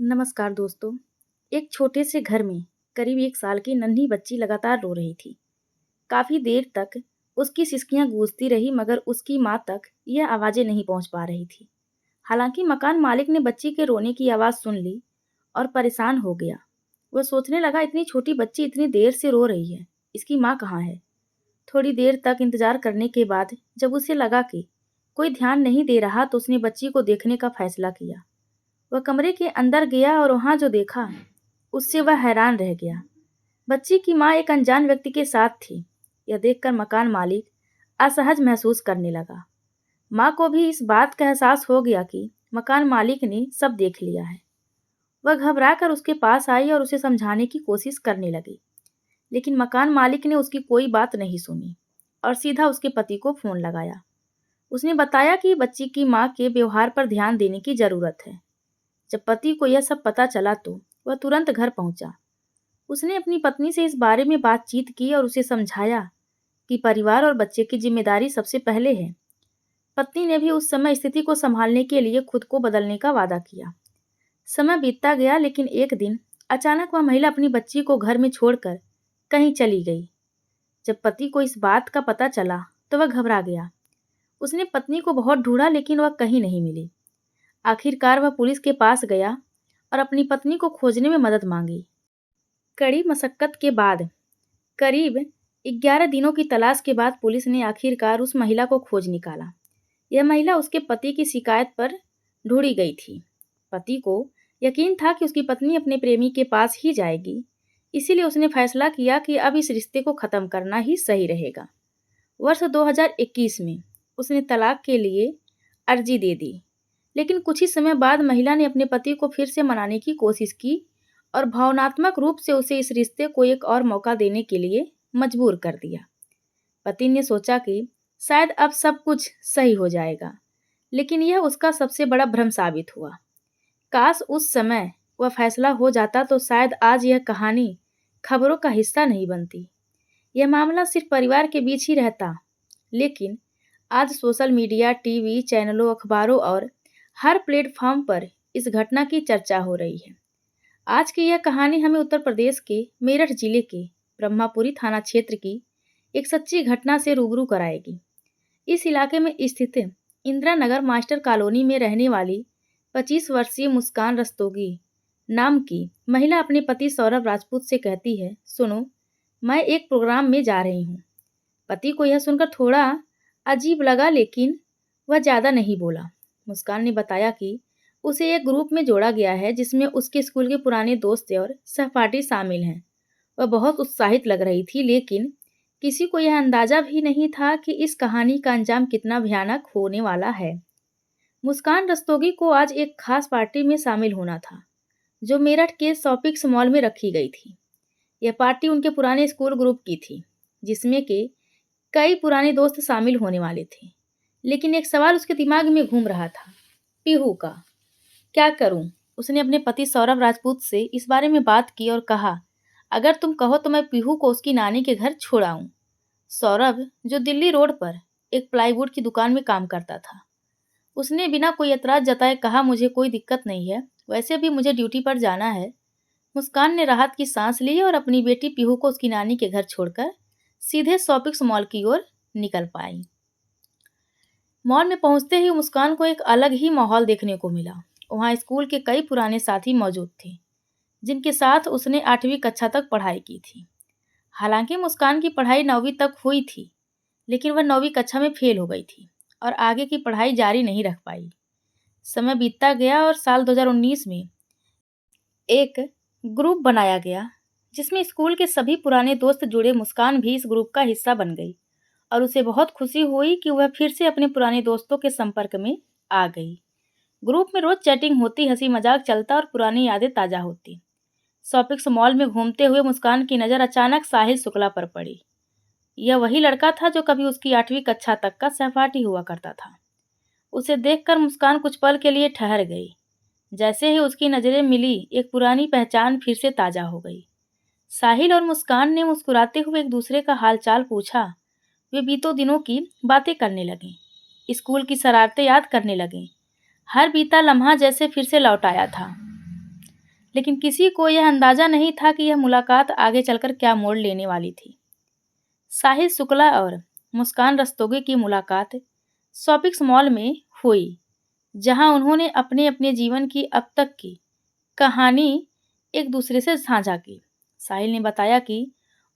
नमस्कार दोस्तों। एक छोटे से घर में करीब 1 साल की नन्ही बच्ची लगातार रो रही थी। काफी देर तक उसकी सिसकियां गूंजती रही मगर उसकी माँ तक यह आवाजें नहीं पहुंच पा रही थी। हालांकि मकान मालिक ने बच्ची के रोने की आवाज सुन ली और परेशान हो गया। वह सोचने लगा इतनी छोटी बच्ची इतनी देर से रो रही है, इसकी माँ कहाँ है। थोड़ी देर तक इंतजार करने के बाद जब उसे लगा कि कोई ध्यान नहीं दे रहा तो उसने बच्ची को देखने का फैसला किया। वह कमरे के अंदर गया और वहां जो देखा उससे वह हैरान रह गया। बच्ची की माँ एक अनजान व्यक्ति के साथ थी। यह देखकर मकान मालिक असहज महसूस करने लगा। माँ को भी इस बात का एहसास हो गया कि मकान मालिक ने सब देख लिया है। वह घबराकर उसके पास आई और उसे समझाने की कोशिश करने लगी, लेकिन मकान मालिक ने उसकी कोई बात नहीं सुनी और सीधा उसके पति को फोन लगाया। उसने बताया कि बच्ची की माँ के व्यवहार पर ध्यान देने की जरूरत है। जब पति को यह सब पता चला तो वह तुरंत घर पहुंचा। उसने अपनी पत्नी से इस बारे में बातचीत की और उसे समझाया कि परिवार और बच्चे की जिम्मेदारी सबसे पहले है। पत्नी ने भी उस समय स्थिति को संभालने के लिए खुद को बदलने का वादा किया। समय बीतता गया, लेकिन एक दिन अचानक वह महिला अपनी बच्ची को घर में छोड़कर कहीं चली गई। जब पति को इस बात का पता चला तो वह घबरा गया। उसने पत्नी को बहुत ढूंढा लेकिन वह कहीं नहीं मिली। आखिरकार वह पुलिस के पास गया और अपनी पत्नी को खोजने में मदद मांगी। कड़ी मशक्कत के बाद करीब 11 दिनों की तलाश के बाद पुलिस ने आखिरकार उस महिला को खोज निकाला। यह महिला उसके पति की शिकायत पर ढूंढी गई थी। पति को यकीन था कि उसकी पत्नी अपने प्रेमी के पास ही जाएगी, इसीलिए उसने फैसला किया कि अब इस रिश्ते को खत्म करना ही सही रहेगा। वर्ष 2021 में उसने तलाक के लिए अर्जी दे दी, लेकिन कुछ ही समय बाद महिला ने अपने पति को फिर से मनाने की कोशिश की और भावनात्मक रूप से उसे इस रिश्ते को एक और मौका देने के लिए मजबूर कर दिया। पति ने सोचा कि शायद अब सब कुछ सही हो जाएगा, लेकिन यह उसका सबसे बड़ा भ्रम साबित हुआ। काश उस समय वह फैसला हो जाता तो शायद आज यह कहानी खबरों का हिस्सा नहीं बनती। यह मामला सिर्फ परिवार के बीच ही रहता, लेकिन आज सोशल मीडिया, टीवी चैनलों, अखबारों और हर प्लेटफॉर्म पर इस घटना की चर्चा हो रही है। आज की यह कहानी हमें उत्तर प्रदेश के मेरठ जिले के ब्रह्मापुरी थाना क्षेत्र की एक सच्ची घटना से रूबरू कराएगी। इस इलाके में स्थित इंदिरा नगर मास्टर कॉलोनी में रहने वाली 25 वर्षीय मुस्कान रस्तोगी नाम की महिला अपने पति सौरभ राजपूत से कहती है, सुनो, मैं एक प्रोग्राम में जा रही हूँ। पति को यह सुनकर थोड़ा अजीब लगा, लेकिन वह ज़्यादा नहीं बोला। मुस्कान ने बताया कि उसे एक ग्रुप में जोड़ा गया है जिसमें उसके स्कूल के पुराने दोस्त और सहपाठी शामिल हैं। वह बहुत उत्साहित लग रही थी, लेकिन किसी को यह अंदाजा भी नहीं था कि इस कहानी का अंजाम कितना भयानक होने वाला है। मुस्कान रस्तोगी को आज एक खास पार्टी में शामिल होना था, जो मेरठ के शॉपिंग मॉल में रखी गई थी। यह पार्टी उनके पुराने स्कूल ग्रुप की थी, जिसमें के कई पुराने दोस्त शामिल होने वाले थे। लेकिन एक सवाल उसके दिमाग में घूम रहा था, पीहू का। क्या करूं? उसने अपने पति सौरभ राजपूत से इस बारे में बात की और कहा, अगर तुम कहो तो मैं पीहू को उसकी नानी के घर छोड़ आऊं। सौरभ, जो दिल्ली रोड पर एक प्लाईवुड की दुकान में काम करता था, उसने बिना कोई एतराज जताए कहा, मुझे कोई दिक्कत नहीं है, वैसे भी मुझे ड्यूटी पर जाना है। मुस्कान ने राहत की सांस ली और अपनी बेटी पीहू को उसकी नानी के घर छोड़कर सीधे शॉपिंग मॉल की ओर निकल पाई। मॉल में पहुंचते ही मुस्कान को एक अलग ही माहौल देखने को मिला। वहां स्कूल के कई पुराने साथी मौजूद थे, जिनके साथ उसने 8वीं कक्षा तक पढ़ाई की थी। हालांकि मुस्कान की पढ़ाई 9वीं तक हुई थी, लेकिन वह 9वीं कक्षा में फेल हो गई थी और आगे की पढ़ाई जारी नहीं रख पाई। समय बीतता गया और साल 2019 में एक ग्रुप बनाया गया, जिसमें स्कूल के सभी पुराने दोस्त जुड़े। मुस्कान भी इस ग्रुप का हिस्सा बन गई और उसे बहुत खुशी हुई कि वह फिर से अपने पुराने दोस्तों के संपर्क में आ गई। ग्रुप में रोज चैटिंग होती, हंसी मजाक चलता और पुरानी यादें ताज़ा होती। शॉपिंग मॉल में घूमते हुए मुस्कान की नज़र अचानक साहिल शुक्ला पर पड़ी। यह वही लड़का था जो कभी उसकी 8वीं कक्षा तक का सहपाठी हुआ करता था। उसे देखकर मुस्कान कुछ पल के लिए ठहर गई। जैसे ही उसकी नज़रें मिली, एक पुरानी पहचान फिर से ताज़ा हो गई। साहिल और मुस्कान ने मुस्कुराते हुए एक दूसरे का हालचाल पूछा। वे बीतों दिनों की बातें करने लगे, स्कूल की शरारतें याद करने लगे। हर बीता लम्हा जैसे फिर से लौट आया था। लेकिन किसी को यह अंदाजा नहीं था कि यह मुलाकात आगे चलकर क्या मोड़ लेने वाली थी। साहिल शुक्ला और मुस्कान रस्तोगी की मुलाकात शॉपिंग मॉल में हुई, जहां उन्होंने अपने अपने जीवन की अब तक की कहानी एक दूसरे से साझा की। साहिल ने बताया कि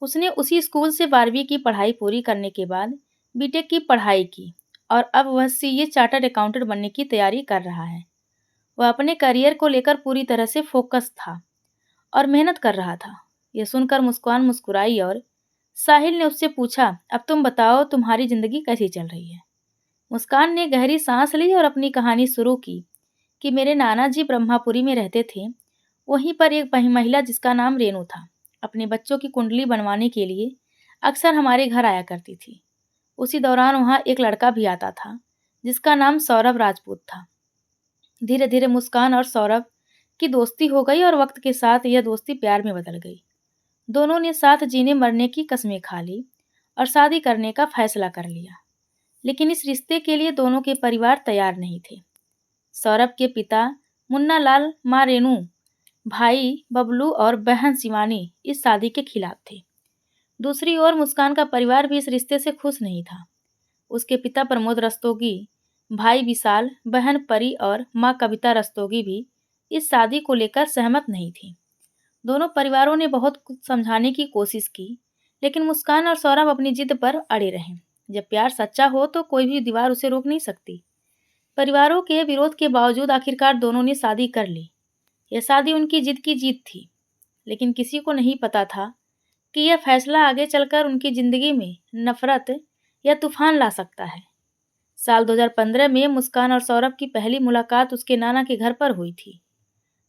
उसने उसी स्कूल से 12वीं की पढ़ाई पूरी करने के बाद बीटेक की पढ़ाई की और अब वह सीए चार्टर्ड अकाउंटेंट बनने की तैयारी कर रहा है। वह अपने करियर को लेकर पूरी तरह से फोकस था और मेहनत कर रहा था। यह सुनकर मुस्कान मुस्कुराई और साहिल ने उससे पूछा, अब तुम बताओ तुम्हारी जिंदगी कैसी चल रही है। मुस्कान ने गहरी सांस ली और अपनी कहानी शुरू की कि मेरे नाना जी ब्रह्मापुरी में रहते थे। वहीं पर एक महिला जिसका नाम रेनू था, अपने बच्चों की कुंडली बनवाने के लिए अक्सर हमारे घर आया करती थी। उसी दौरान वहाँ एक लड़का भी आता था जिसका नाम सौरभ राजपूत था। धीरे धीरे मुस्कान और सौरभ की दोस्ती हो गई और वक्त के साथ यह दोस्ती प्यार में बदल गई। दोनों ने साथ जीने मरने की कस्में खा ली और शादी करने का फैसला कर लिया। लेकिन इस रिश्ते के लिए दोनों के परिवार तैयार नहीं थे। सौरभ के पिता मुन्ना लाल, माँ रेनू, भाई बबलू और बहन शिवानी इस शादी के खिलाफ थे। दूसरी ओर मुस्कान का परिवार भी इस रिश्ते से खुश नहीं था। उसके पिता प्रमोद रस्तोगी, भाई विशाल, बहन परी और माँ कविता रस्तोगी भी इस शादी को लेकर सहमत नहीं थी। दोनों परिवारों ने बहुत कुछ समझाने की कोशिश की, लेकिन मुस्कान और सौरभ अपनी जिद पर अड़े रहे। जब प्यार सच्चा हो तो कोई भी दीवार उसे रोक नहीं सकती। परिवारों के विरोध के बावजूद आखिरकार दोनों ने शादी कर ली। यह शादी उनकी जिद की जीत थी, लेकिन किसी को नहीं पता था कि यह फैसला आगे चलकर उनकी जिंदगी में नफरत या तूफान ला सकता है। साल 2015 में मुस्कान और सौरभ की पहली मुलाकात उसके नाना के घर पर हुई थी।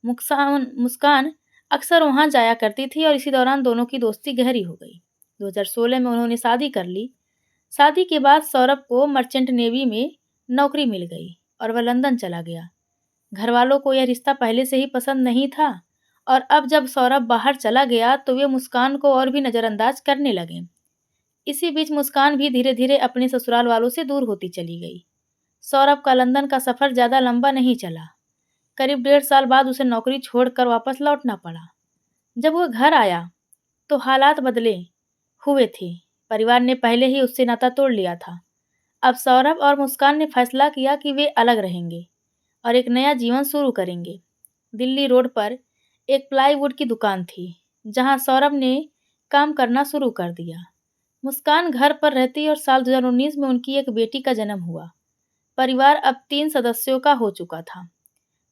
मुस्कान अक्सर वहां जाया करती थी और इसी दौरान दोनों की दोस्ती गहरी हो गई। 2016 में उन्होंने शादी कर ली। शादी के बाद सौरभ को मर्चेंट नेवी में नौकरी मिल गई और वह लंदन चला गया। घर वालों को यह रिश्ता पहले से ही पसंद नहीं था और अब जब सौरभ बाहर चला गया तो वे मुस्कान को और भी नज़रअंदाज करने लगे। इसी बीच मुस्कान भी धीरे धीरे अपने ससुराल वालों से दूर होती चली गई। सौरभ का लंदन का सफ़र ज़्यादा लंबा नहीं चला। करीब 1.5 साल बाद उसे नौकरी छोड़कर वापस लौटना पड़ा। जब वह घर आया तो हालात बदले हुए थे। परिवार ने पहले ही उससे नाता तोड़ लिया था। अब सौरभ और मुस्कान ने फैसला किया कि वे अलग रहेंगे और एक नया जीवन शुरू करेंगे। दिल्ली रोड पर एक प्लाईवुड की दुकान थी, जहां सौरभ ने काम करना शुरू कर दिया। मुस्कान घर पर रहती और साल 2019 में उनकी एक बेटी का जन्म हुआ। परिवार अब 3 सदस्यों का हो चुका था।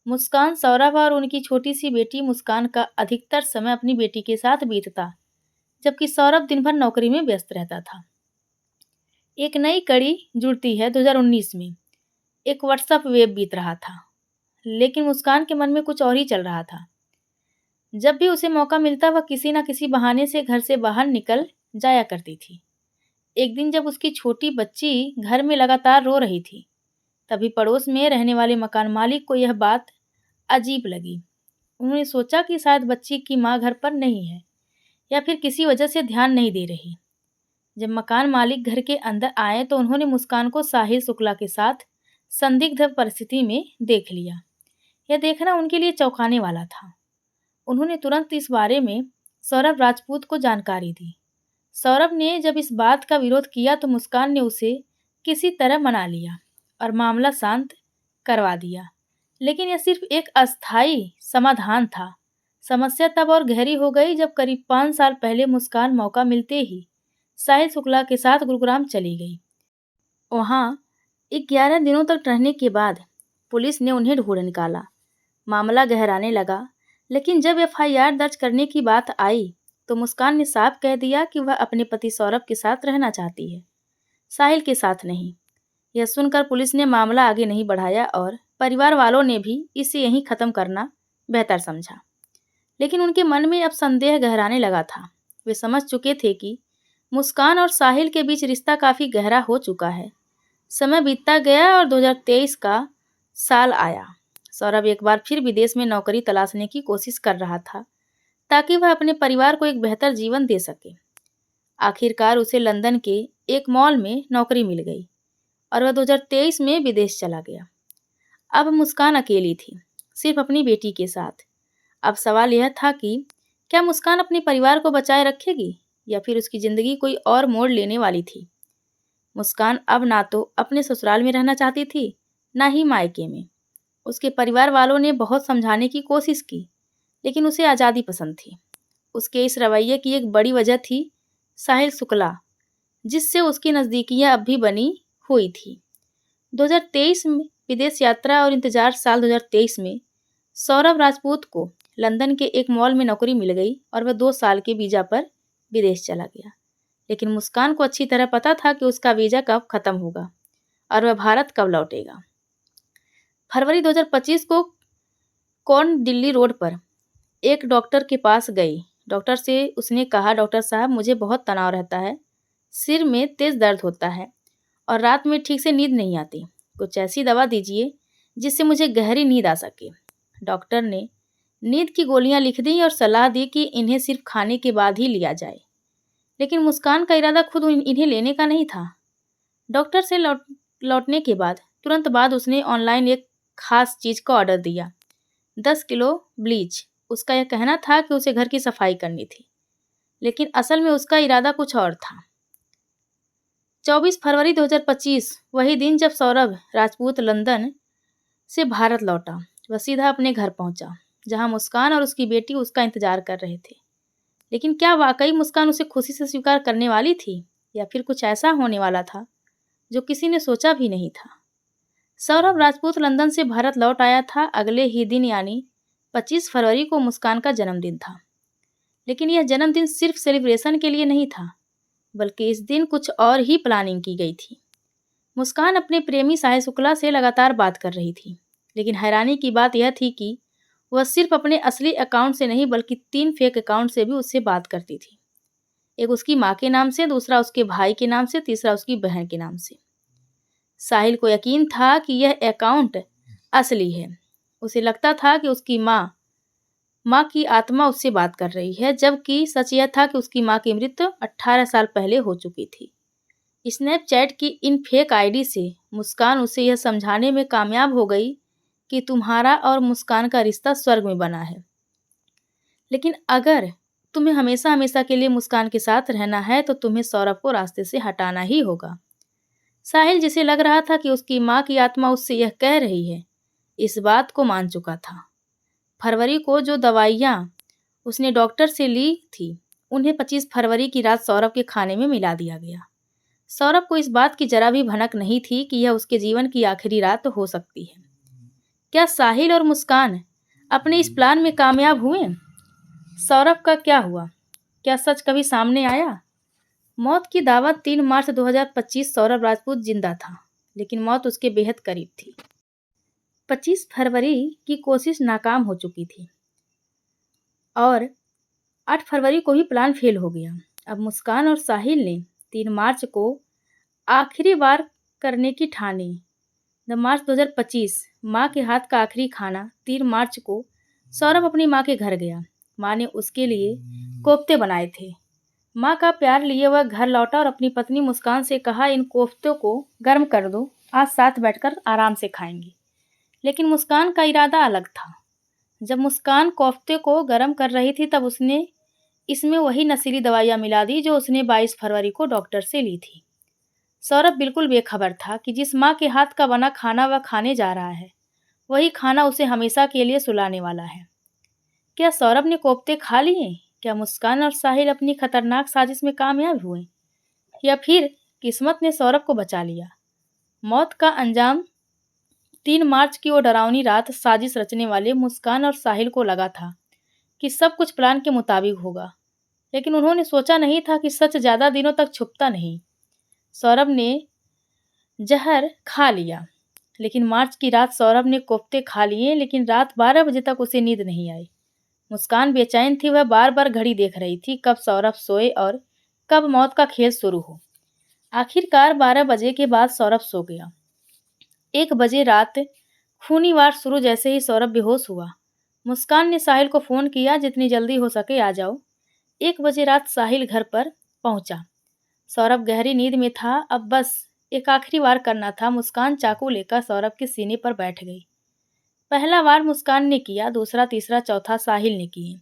मुस्कान, सौरभ और उनकी छोटी सी बेटी। मुस्कान का अधिकतर समय अपनी बेटी के साथ बीतता, जबकि सौरभ दिन भर नौकरी में व्यस्त रहता था। एक नई कड़ी जुड़ती है 2019 में। एक व्हाट्सएप वेब बीत रहा था, लेकिन मुस्कान के मन में कुछ और ही चल रहा था। जब भी उसे मौका मिलता वह किसी न किसी बहाने से घर से बाहर निकल जाया करती थी। एक दिन जब उसकी छोटी बच्ची घर में लगातार रो रही थी, तभी पड़ोस में रहने वाले मकान मालिक को यह बात अजीब लगी। उन्होंने सोचा कि शायद बच्ची की माँ घर पर नहीं है या फिर किसी वजह से ध्यान नहीं दे रही। जब मकान मालिक घर के अंदर आए तो उन्होंने मुस्कान को साहिल शुक्ला के साथ संदिग्ध परिस्थिति में देख लिया। यह देखना उनके लिए चौंकाने वाला था। उन्होंने तुरंत इस बारे में सौरभ राजपूत को जानकारी दी। सौरभ ने जब इस बात का विरोध किया तो मुस्कान ने उसे किसी तरह मना लिया और मामला शांत करवा दिया। लेकिन यह सिर्फ एक अस्थायी समाधान था। समस्या तब और गहरी हो गई जब करीब 5 साल पहले मुस्कान मौका मिलते ही साहिल शुक्ला के साथ गुरुग्राम चली गई। वहाँ 11 दिनों तक रहने के बाद पुलिस ने उन्हें ढूंढ निकाला। मामला गहराने लगा, लेकिन जब एफआईआर दर्ज करने की बात आई तो मुस्कान ने साफ कह दिया कि वह अपने पति सौरभ के साथ रहना चाहती है, साहिल के साथ नहीं। यह सुनकर पुलिस ने मामला आगे नहीं बढ़ाया और परिवार वालों ने भी इसे यहीं खत्म करना बेहतर समझा। लेकिन उनके मन में अब संदेह गहराने लगा था। वे समझ चुके थे कि मुस्कान और साहिल के बीच रिश्ता काफ़ी गहरा हो चुका है। समय बीतता गया और 2023 का साल आया। सौरभ एक बार फिर विदेश में नौकरी तलाशने की कोशिश कर रहा था ताकि वह अपने परिवार को एक बेहतर जीवन दे सके। आखिरकार उसे लंदन के एक मॉल में नौकरी मिल गई और वह 2023 में विदेश चला गया। अब मुस्कान अकेली थी, सिर्फ अपनी बेटी के साथ। अब सवाल यह था कि क्या मुस्कान अपने परिवार को बचाए रखेगी या फिर उसकी ज़िंदगी कोई और मोड़ लेने वाली थी। मुस्कान अब ना तो अपने ससुराल में रहना चाहती थी, ना ही मायके में। उसके परिवार वालों ने बहुत समझाने की कोशिश की, लेकिन उसे आज़ादी पसंद थी। उसके इस रवैये की एक बड़ी वजह थी साहिल शुक्ला, जिससे उसकी नज़दीकियां अब भी बनी हुई थी। 2023 में विदेश यात्रा और इंतजार साल 2023 में सौरभ राजपूत को लंदन के एक मॉल में नौकरी मिल गई और वह 2 साल के वीज़ा पर विदेश चला गया। लेकिन मुस्कान को अच्छी तरह पता था कि उसका वीज़ा कब ख़त्म होगा और वह भारत कब लौटेगा। फरवरी 2025 को कौन दिल्ली रोड पर एक डॉक्टर के पास गई। डॉक्टर से उसने कहा, डॉक्टर साहब मुझे बहुत तनाव रहता है, सिर में तेज़ दर्द होता है और रात में ठीक से नींद नहीं आती। कुछ ऐसी दवा दीजिए जिससे मुझे गहरी नींद आ सके। डॉक्टर ने नींद की गोलियां लिख दी और सलाह दी कि इन्हें सिर्फ खाने के बाद ही लिया जाए। लेकिन मुस्कान का इरादा खुद इन्हें लेने का नहीं था। डॉक्टर से लौटने के बाद तुरंत बाद उसने ऑनलाइन एक खास चीज़ का ऑर्डर दिया, 10 किलो ब्लीच। उसका यह कहना था कि उसे घर की सफाई करनी थी, लेकिन असल में उसका इरादा कुछ और था। 24 फरवरी 2025 वही दिन जब सौरभ राजपूत लंदन से भारत लौटा। वह सीधा अपने घर पहुंचा, जहां मुस्कान और उसकी बेटी उसका इंतजार कर रहे थे। लेकिन क्या वाकई मुस्कान उसे खुशी से स्वीकार करने वाली थी या फिर कुछ ऐसा होने वाला था जो किसी ने सोचा भी नहीं था। सौरभ राजपूत लंदन से भारत लौट आया था। अगले ही दिन यानी 25 फरवरी को मुस्कान का जन्मदिन था। लेकिन यह जन्मदिन सिर्फ सेलिब्रेशन के लिए नहीं था, बल्कि इस दिन कुछ और ही प्लानिंग की गई थी। मुस्कान अपने प्रेमी साहिल शुक्ला से लगातार बात कर रही थी, लेकिन हैरानी की बात यह थी कि वह सिर्फ अपने असली अकाउंट से नहीं बल्कि 3 फेक अकाउंट से भी उससे बात करती थी। एक उसकी माँ के नाम से, दूसरा उसके भाई के नाम से, तीसरा उसकी बहन के नाम से। साहिल को यकीन था कि यह अकाउंट असली है। उसे लगता था कि उसकी माँ की आत्मा उससे बात कर रही है, जबकि सच यह था कि उसकी माँ की मृत्यु 18 साल पहले हो चुकी थी। स्नैपचैट की इन फेक आईडी से मुस्कान उसे यह समझाने में कामयाब हो गई कि तुम्हारा और मुस्कान का रिश्ता स्वर्ग में बना है, लेकिन अगर तुम्हें हमेशा हमेशा के लिए मुस्कान के साथ रहना है तो तुम्हें सौरभ को रास्ते से हटाना ही होगा। साहिल, जिसे लग रहा था कि उसकी माँ की आत्मा उससे यह कह रही है, इस बात को मान चुका था। फरवरी को जो दवाइयाँ उसने डॉक्टर से ली थी, उन्हें 25 फरवरी की रात सौरभ के खाने में मिला दिया गया। सौरभ को इस बात की जरा भी भनक नहीं थी कि यह उसके जीवन की आखिरी रात हो सकती है। क्या साहिल और मुस्कान अपने इस प्लान में कामयाब हुए? सौरभ का क्या हुआ? क्या सच कभी सामने आया? मौत की दावत 3 मार्च 2025 सौरभ राजपूत जिंदा था, लेकिन मौत उसके बेहद करीब थी। 25 फरवरी की कोशिश नाकाम हो चुकी थी और 8 फरवरी को ही प्लान फेल हो गया। अब मुस्कान और साहिल ने 3 मार्च को आखिरी बार करने की ठानी। मार्च 2025 माँ के हाथ का आखिरी खाना। 3 मार्च को सौरभ अपनी माँ के घर गया। माँ ने उसके लिए कोफ्ते बनाए थे। माँ का प्यार लिए वह घर लौटा और अपनी पत्नी मुस्कान से कहा, इन कोफ्तों को गर्म कर दो, आज साथ बैठकर आराम से खाएंगे। लेकिन मुस्कान का इरादा अलग था। जब मुस्कान कोफ्ते को गर्म कर रही थी तब उसने इसमें वही नशीली दवाइयाँ मिला दी जो उसने 22 फरवरी को डॉक्टर से ली थी। सौरभ बिल्कुल बेखबर था कि जिस माँ के हाथ का बना खाना वह खाने जा रहा है, वही खाना उसे हमेशा के लिए सुलाने वाला है। क्या सौरभ ने कोफ्ते खा लिए? क्या मुस्कान और साहिल अपनी खतरनाक साजिश में कामयाब हुए, या फिर किस्मत ने सौरभ को बचा लिया? मौत का अंजाम 3 मार्च की वो डरावनी रात। साजिश रचने वाले मुस्कान और साहिल को लगा था कि सब कुछ प्लान के मुताबिक होगा, लेकिन उन्होंने सोचा नहीं था कि सच ज़्यादा दिनों तक छुपता नहीं। सौरभ ने जहर खा लिया, लेकिन मार्च की रात सौरभ ने कोफ्ते खा लिए, लेकिन रात 12 बजे तक उसे नींद नहीं आई। मुस्कान बेचैन थी। वह बार बार घड़ी देख रही थी, कब सौरभ सोए और कब मौत का खेल शुरू हो। आखिरकार 12 बजे के बाद सौरभ सो गया। 1 बजे रात खूनी वार शुरू जैसे ही सौरभ बेहोश हुआ। मुस्कान ने साहिल को फ़ोन किया, जितनी जल्दी हो सके आ जाओ। 1 बजे रात साहिल घर पर पहुंचा। सौरभ गहरी नींद में था। अब बस एक आखिरी वार करना था। मुस्कान चाकू लेकर सौरभ के सीने पर बैठ गई। पहला वार मुस्कान ने किया, दूसरा, तीसरा, चौथा साहिल ने किए।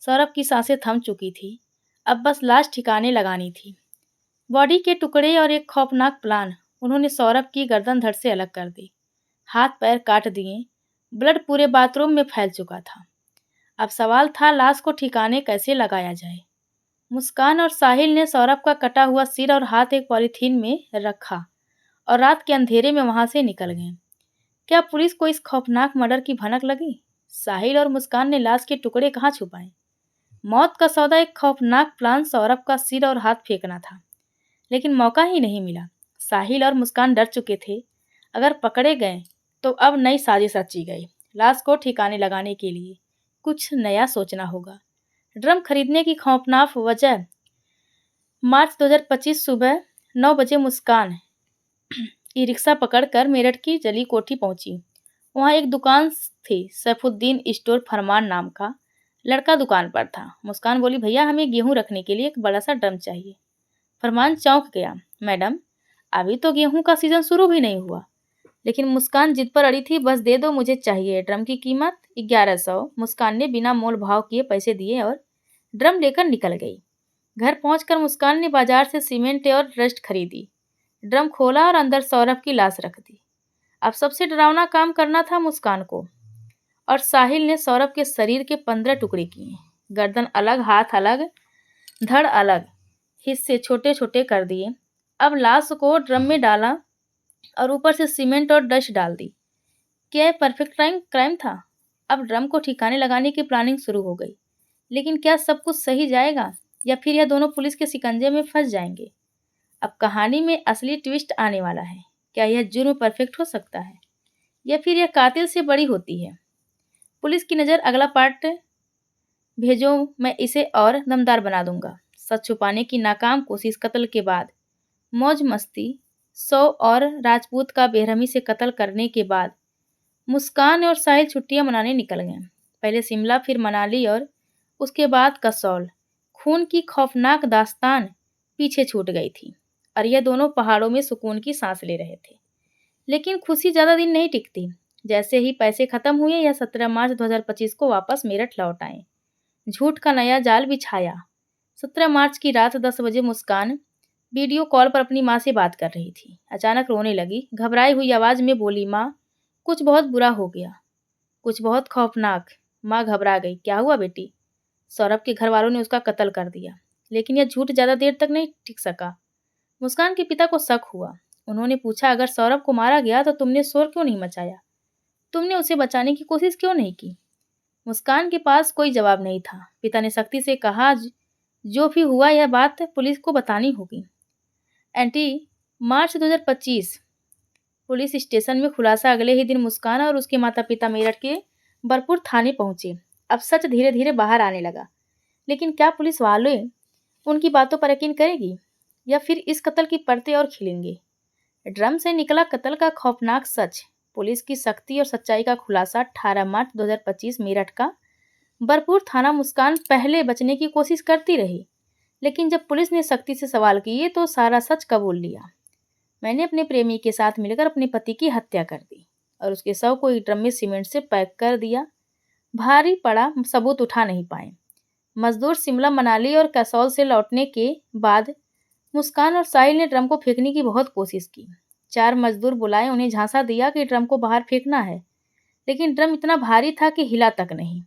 सौरभ की सांसें थम चुकी थी। अब बस लाश ठिकाने लगानी थी। बॉडी के टुकड़े और एक खौफनाक प्लान। उन्होंने सौरभ की गर्दन धड़ से अलग कर दी, हाथ पैर काट दिए। ब्लड पूरे बाथरूम में फैल चुका था। अब सवाल था लाश को ठिकाने कैसे लगाया जाए। मुस्कान और साहिल ने सौरभ का कटा हुआ सिर और हाथ एक पॉलीथीन में रखा और रात के अंधेरे में वहां से निकल गए। क्या पुलिस को इस खौफनाक मर्डर की भनक लगी? साहिल और मुस्कान ने लाश के टुकड़े कहाँ छुपाए? मौत का सौदा एक खौफनाक प्लान सौरभ का सिर और हाथ फेंकना था, लेकिन मौका ही नहीं मिला। साहिल और मुस्कान डर चुके थे। अगर पकड़े गए तो अब नई साजिश रची गई। लाश को ठिकाने लगाने के लिए कुछ नया सोचना होगा। ड्रम खरीदने की खौफनाक वजह। मार्च 2025 सुबह 9 बजे मुस्कान ई रिक्शा पकड़कर मेरठ की जली कोठी पहुंची। वहां एक दुकान थी, सैफुद्दीन स्टोर फरमान नाम का। लड़का दुकान पर था। मुस्कान बोली, भैया हमें गेहूं रखने के लिए एक बड़ा सा ड्रम चाहिए। फरमान चौंक गया, मैडम अभी तो गेहूं का सीजन शुरू भी नहीं हुआ। लेकिन मुस्कान जिद पर अड़ी थी, बस दे दो, मुझे चाहिए। ड्रम की कीमत 1100। मुस्कान ने बिना मोल भाव किए पैसे दिए और ड्रम लेकर निकल गई। घर पहुंचकर मुस्कान ने बाजार से सीमेंट और रस्ट खरीदी। ड्रम खोला और अंदर सौरभ की लाश रख दी। अब सबसे डरावना काम करना था मुस्कान को। और साहिल ने सौरभ के शरीर के 15 टुकड़े किए। गर्दन अलग, हाथ अलग, धड़ अलग, हिस्से छोटे छोटे कर दिए। अब लाश को ड्रम में डाला और ऊपर से सीमेंट और डस्ट डाल दी। क्या यह परफेक्ट क्राइम था? अब ड्रम को ठिकाने लगाने की प्लानिंग शुरू हो गई। लेकिन क्या सब कुछ सही जाएगा या फिर यह दोनों पुलिस के शिकंजे में फंस जाएंगे? अब कहानी में असली ट्विस्ट आने वाला है। क्या यह जुर्म परफेक्ट हो सकता है या फिर यह कातिल से बड़ी होती है? पुलिस की नज़र अगला पार्ट भेजो, मैं इसे और दमदार बना दूंगा। सच छुपाने की नाकाम कोशिश, कत्ल के बाद मौज मस्ती, 100 और राजपूत का बेरहमी से कत्ल करने के बाद मुस्कान और साहिल छुट्टियां मनाने निकल गए। पहले शिमला, फिर मनाली और उसके बाद कसौल। खून की खौफनाक दास्तान पीछे छूट गई थी और यह दोनों पहाड़ों में सुकून की सांस ले रहे थे। लेकिन खुशी ज़्यादा दिन नहीं टिकती। जैसे ही पैसे खत्म हुए, यह 17 मार्च 2025 को वापस मेरठ लौट आए। झूठ का नया जाल बिछाया। 17 मार्च की रात 10 बजे मुस्कान वीडियो कॉल पर अपनी माँ से बात कर रही थी। अचानक रोने लगी। घबराई हुई आवाज में बोली, माँ कुछ बहुत बुरा हो गया, कुछ बहुत खौफनाक। माँ घबरा गई। क्या हुआ बेटी? सौरभ के घर वालों ने उसका कत्ल कर दिया। लेकिन यह झूठ ज़्यादा देर तक नहीं टिक सका। मुस्कान के पिता को शक हुआ। उन्होंने पूछा, अगर सौरभ को मारा गया तो तुमने शोर क्यों नहीं मचाया? तुमने उसे बचाने की कोशिश क्यों नहीं की? मुस्कान के पास कोई जवाब नहीं था। पिता ने सख्ती से कहा, जो भी हुआ यह बात पुलिस को बतानी होगी। एंटी मार्च 2025 पुलिस स्टेशन में खुलासा। अगले ही दिन मुस्कान और उसके माता पिता मेरठ के बरपुर थाने पहुंचे। अब सच धीरे धीरे बाहर आने लगा। लेकिन क्या पुलिस वाले उनकी बातों पर यकीन करेगी या फिर इस कत्ल की परतें और खिलेंगे? ड्रम से निकला कत्ल का खौफनाक सच। पुलिस की सख्ती और सच्चाई का खुलासा। 18 मार्च 2025 मेरठ का बरपुर थाना। मुस्कान पहले बचने की कोशिश करती रही, लेकिन जब पुलिस ने सख्ती से सवाल किए तो सारा सच कबूल लिया। मैंने अपने प्रेमी के साथ मिलकर अपने पति की हत्या कर दी और उसके शव को एक ड्रम में सीमेंट से पैक कर दिया। भारी पड़ा, सबूत उठा नहीं पाए। मजदूर शिमला, मनाली और कसौल से लौटने के बाद मुस्कान और साहिल ने ड्रम को फेंकने की बहुत कोशिश की। 4 मजदूर बुलाए, उन्हें झांसा दिया कि ड्रम को बाहर फेंकना है, लेकिन ड्रम इतना भारी था कि हिला तक नहीं।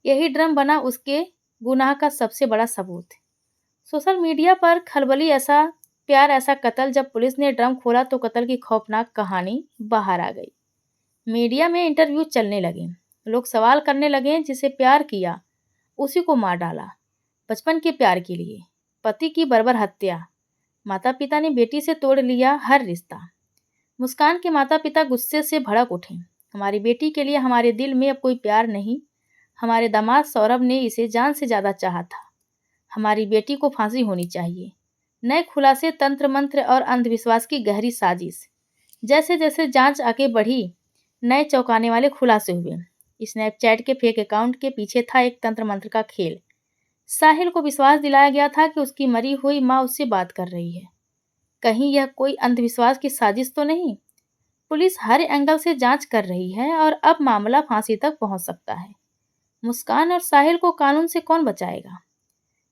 यही ड्रम बना उसके गुनाह का सबसे बड़ा सबूत। सोशल मीडिया पर खलबली, ऐसा प्यार ऐसा कत्ल। जब पुलिस ने ड्रम खोला तो कत्ल की खौफनाक कहानी बाहर आ गई। मीडिया में इंटरव्यू चलने लगे। लोग सवाल करने लगे, जिसे प्यार किया उसी को मार डाला, बचपन के प्यार के लिए। पति की बर्बर हत्या। माता पिता ने बेटी से तोड़ लिया हर रिश्ता। मुस्कान के माता पिता गुस्से से भड़क उठे। हमारी बेटी के लिए हमारे दिल में अब कोई प्यार नहीं। हमारे दामाद सौरभ ने इसे जान से ज़्यादा चाहा था। हमारी बेटी को फांसी होनी चाहिए। नए खुलासे, तंत्र मंत्र और अंधविश्वास की गहरी साजिश। जैसे जैसे जांच आगे बढ़ी, नए चौंकाने वाले खुलासे हुए। स्नैपचैट के फेक अकाउंट के पीछे था एक तंत्र मंत्र का खेल। साहिल को विश्वास दिलाया गया था कि उसकी मरी हुई माँ उससे बात कर रही है। कहीं यह कोई अंधविश्वास की साजिश तो नहीं? पुलिस हर एंगल से जांच कर रही है और अब मामला फांसी तक पहुंच सकता है। मुस्कान और साहिल को कानून से कौन बचाएगा?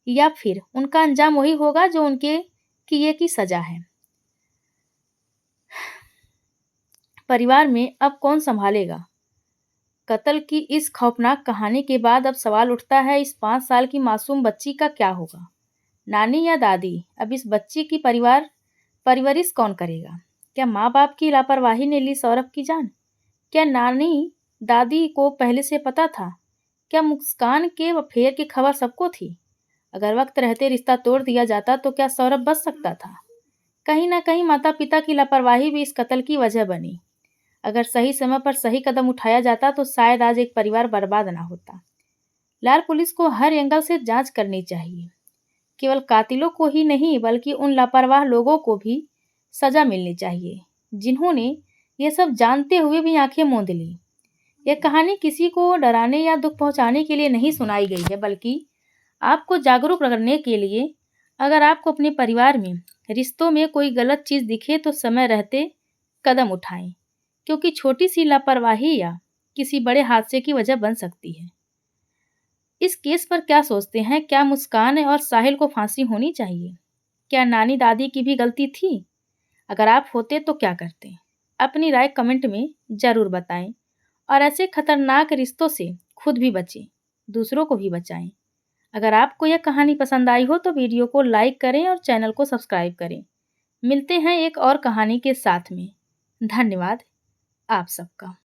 या फिर उनका अंजाम वही होगा जो उनके किए की सजा है? परिवार में अब कौन संभालेगा? कत्ल की इस खौफनाक कहानी के बाद अब सवाल उठता है, इस 5 साल की मासूम बच्ची का क्या होगा? नानी या दादी अब इस बच्ची की परवरिश कौन करेगा? क्या माँ बाप की लापरवाही ने ली सौरभ की जान? क्या नानी दादी को पहले से पता था? क्या मुस्कान के अफेयर की खबर सबको थी? अगर वक्त रहते रिश्ता तोड़ दिया जाता तो क्या सौरभ बच सकता था? कहीं ना कहीं माता पिता की लापरवाही भी इस कत्ल की वजह बनी। अगर सही समय पर सही कदम उठाया जाता तो शायद आज एक परिवार बर्बाद ना होता। लाल पुलिस को हर एंगल से जांच करनी चाहिए। केवल कातिलों को ही नहीं बल्कि उन लापरवाह लोगों को भी सजा मिलनी चाहिए जिन्होंने ये सब जानते हुए भी आंखें मूंद ली। यह कहानी किसी को डराने या दुख पहुंचाने के लिए नहीं सुनाई गई है, बल्कि आपको जागरूक करने के लिए। अगर आपको अपने परिवार में रिश्तों में कोई गलत चीज दिखे तो समय रहते कदम उठाएं, क्योंकि छोटी सी लापरवाही या किसी बड़े हादसे की वजह बन सकती है। इस केस पर क्या सोचते हैं? क्या मुस्कान और साहिल को फांसी होनी चाहिए? क्या नानी दादी की भी गलती थी? अगर आप होते तो क्या करते? अपनी राय कमेंट में जरूर बताएं और ऐसे खतरनाक रिश्तों से खुद भी बचें, दूसरों को भी बचाएं। अगर आपको यह कहानी पसंद आई हो तो वीडियो को लाइक करें और चैनल को सब्सक्राइब करें। मिलते हैं एक और कहानी के साथ में। धन्यवाद आप सबका।